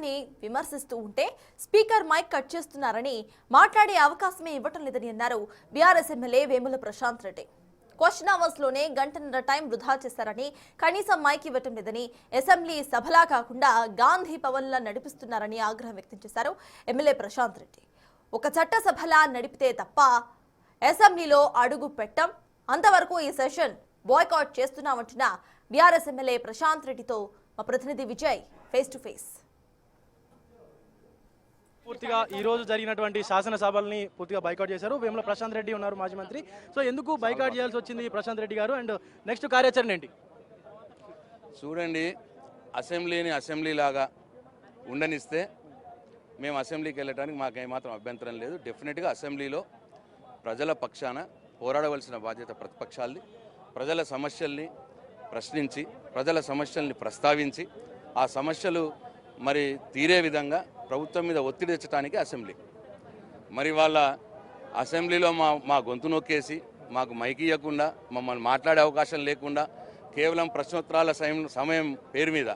ని విమర్శిస్తూ ఉంటే స్పీకర్ మైక్ కట్ చేస్తున్నారని మాట్లాడే అవకాశమే ఇవ్వటం లేదని అన్నారు BRS MLA Vemula Prashanth Reddy. Question hours లోనే గంటన్నర టైం వృధా చేశారని, కనీసం మైక్ ఇవ్వటం లేదని, అసెంబ్లీ సభలా కాకుండా గాంధీ భవన్ లా నడిపిస్తున్నారని ఆగ్రహం వ్యక్తం చేశారు ఎమ్మెల్యే ప్రశాంత్ రెడ్డి. ఒక చట్టసభలా నడిపితే తప్ప అసెంబ్లీలో అడుగు పెట్టం, అంతవరకు ఈ సెషన్ బాయ్కాట్ చేస్తున్నామంటున్న బీఆర్ఎస్ ఎమ్మెల్యే ప్రశాంత్ రెడ్డితో మా ప్రతినిధి విజయ్ ఫేస్ టు ఫేస్. పూర్తిగా ఈ రోజు జరిగినటువంటి శాసనసభల్ని పూర్తిగా బైకాట్ చేశారు. వేముల ప్రశాంత్ రెడ్డి ఉన్నారు, మాజీ మంత్రి. సో ఎందుకు బైకాట్ చేయాల్సి వచ్చింది ప్రశాంత్ రెడ్డి గారు, అండ్ నెక్స్ట్ కార్యాచరణ ఏంటి? చూడండి, అసెంబ్లీని అసెంబ్లీలాగా ఉండనిస్తే మేము అసెంబ్లీకి వెళ్ళడానికి మాకు ఏమాత్రం అభ్యంతరం లేదు. డెఫినెట్గా అసెంబ్లీలో ప్రజల పక్షాన పోరాడవలసిన బాధ్యత ప్రతిపక్షాలది. ప్రజల సమస్యల్ని ప్రశ్నించి, ప్రజల సమస్యల్ని ప్రస్తావించి, ఆ సమస్యలు మరి తీరే విధంగా ప్రభుత్వం మీద ఒత్తిడి తెచ్చడానికి అసెంబ్లీ. మరి వాళ్ళ అసెంబ్లీలో మా గొంతు నొక్కేసి, మాకు మైకి ఇవ్వకుండా, మమ్మల్ని మాట్లాడే అవకాశం లేకుండా, కేవలం ప్రశ్నోత్తరాల సమయం పేరు మీద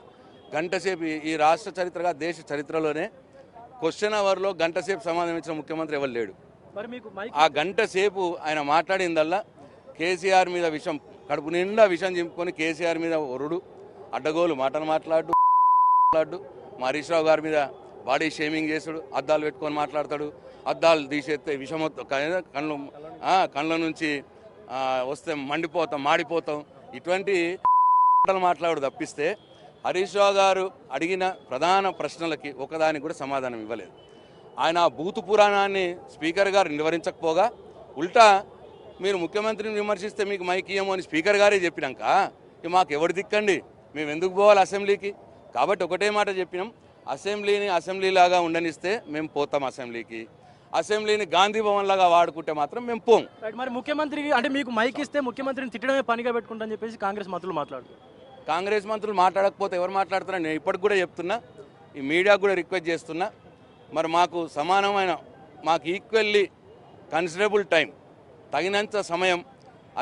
గంటసేపు, ఈ రాష్ట్ర చరిత్రగా దేశ చరిత్రలోనే క్వశ్చన్ అవర్లో గంటసేపు సమాధానం ఇచ్చిన ముఖ్యమంత్రి ఎవరు లేడు. ఆ గంట సేపు ఆయన మాట్లాడిందల్లా కేసీఆర్ మీద విషం, కడుపు నిండా విషం చింపుకొని కేసీఆర్ మీద ఒరుడు, అడ్డగోలు మాటలు మాట్లాడు, మా హరీష్ రావు గారి మీద బాడీ షేమింగ్ చేసుడు, అద్దాలు పెట్టుకొని మాట్లాడతాడు, అద్దాలు తీసేస్తే విషం కళ్ళ నుంచి వస్తే మాడిపోతాం, ఇటువంటి మాటలు మాట్లాడు తప్పిస్తే హరీష్ రావు గారు అడిగిన ప్రధాన ప్రశ్నలకి ఒకదానికి కూడా సమాధానం ఇవ్వలేదు. ఆయన బూతు పురాణాన్ని స్పీకర్ గారు నివారించకపోగా ఉల్టా మీరు ముఖ్యమంత్రిని విమర్శిస్తే మీకు మైక్ ఇయ్యము అని స్పీకర్ గారే చెప్పినాక ఇక మాకు ఎవరు దిక్కండి, మేము ఎందుకు పోవాలి అసెంబ్లీకి? కాబట్టి ఒకటే మాట చెప్పినాం, అసెంబ్లీని అసెంబ్లీలాగా ఉండనిస్తే మేము పోతాం అసెంబ్లీకి, అసెంబ్లీని గాంధీ భవన్ లాగా వాడుకుంటే మాత్రం మేము పోం. మరి ముఖ్యమంత్రికి అంటే మీకు మైక్ ఇస్తే ముఖ్యమంత్రిని తిట్టడమే పనిగా పెట్టుకుంటారని చెప్పేసి కాంగ్రెస్ మంత్రులు మాట్లాడుతున్నారు. కాంగ్రెస్ మంత్రులు మాట్లాడకపోతే ఎవరు మాట్లాడుతున్నారని నేను ఇప్పటికి కూడా చెప్తున్నా, ఈ మీడియాకు కూడా రిక్వెస్ట్ చేస్తున్నా. మరి మాకు సమానమైన, మాకు ఈక్వల్లీ కన్సిడరబుల్ టైం, తగినంత సమయం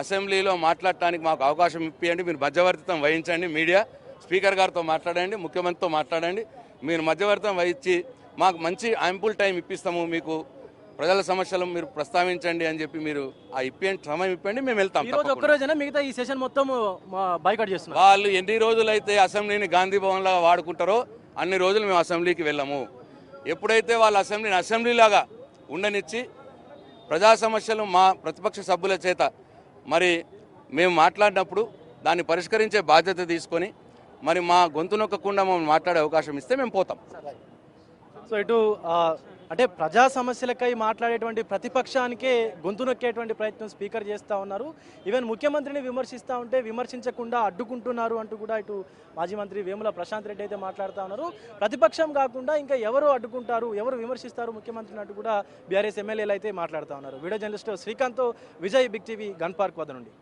అసెంబ్లీలో మాట్లాడటానికి మాకు అవకాశం ఇప్పియండి. మీరు మధ్యవర్తిత్వం వహించండి, మీడియా స్పీకర్ గారితో మాట్లాడండి, ముఖ్యమంత్రితో మాట్లాడండి. మీరు మధ్యవర్తిత్వం వహించి మాకు మంచి యాంపుల్ టైం ఇప్పిస్తాము, మీకు ప్రజల సమస్యలు మీరు ప్రస్తావించండి అని చెప్పి మీరు ఆ సమయం ఇప్పండి, మేము వెళ్తాం. మిగతా ఈ సెషన్ మొత్తం బైకాట్ చేస్తున్నాం. వాళ్ళు ఎన్ని రోజులైతే అసెంబ్లీని గాంధీ భవన్ లాగా వాడుకుంటారో అన్ని రోజులు మేము అసెంబ్లీకి వెళ్ళాము. ఎప్పుడైతే వాళ్ళ అసెంబ్లీని అసెంబ్లీలాగా ఉండనిచ్చి ప్రజా సమస్యలు మా ప్రతిపక్ష సభ్యుల చేత మరి మేము మాట్లాడినప్పుడు దాన్ని పరిష్కరించే బాధ్యత తీసుకొని మరి మా గొంతు నొక్కకుండా మమ్మల్ని మాట్లాడే అవకాశం ఇస్తే మేము పోతాం. సో ఇటు అంటే ప్రజా సమస్యలకై మాట్లాడేటువంటి ప్రతిపక్షానికే గొంతు నొక్కేటువంటి ప్రయత్నం స్పీకర్ చేస్తూ ఉన్నారు. ఈవెన్ ముఖ్యమంత్రిని విమర్శిస్తూ ఉంటే విమర్శించకుండా అడ్డుకుంటున్నారు అంటూ కూడా ఇటు మాజీ మంత్రి వేముల ప్రశాంత్ రెడ్డి అయితే మాట్లాడుతూ ఉన్నారు. ప్రతిపక్షం కాకుండా ఇంకా ఎవరు అడ్డుకుంటారు, ఎవరు విమర్శిస్తారు ముఖ్యమంత్రిని అంటూ కూడా బీఆర్ఎస్ ఎమ్మెల్యేలు అయితే మాట్లాడుతూ ఉన్నారు. Video journalist Srikanth, Vijay, Big TV, Gun Park వద్ద నుండి.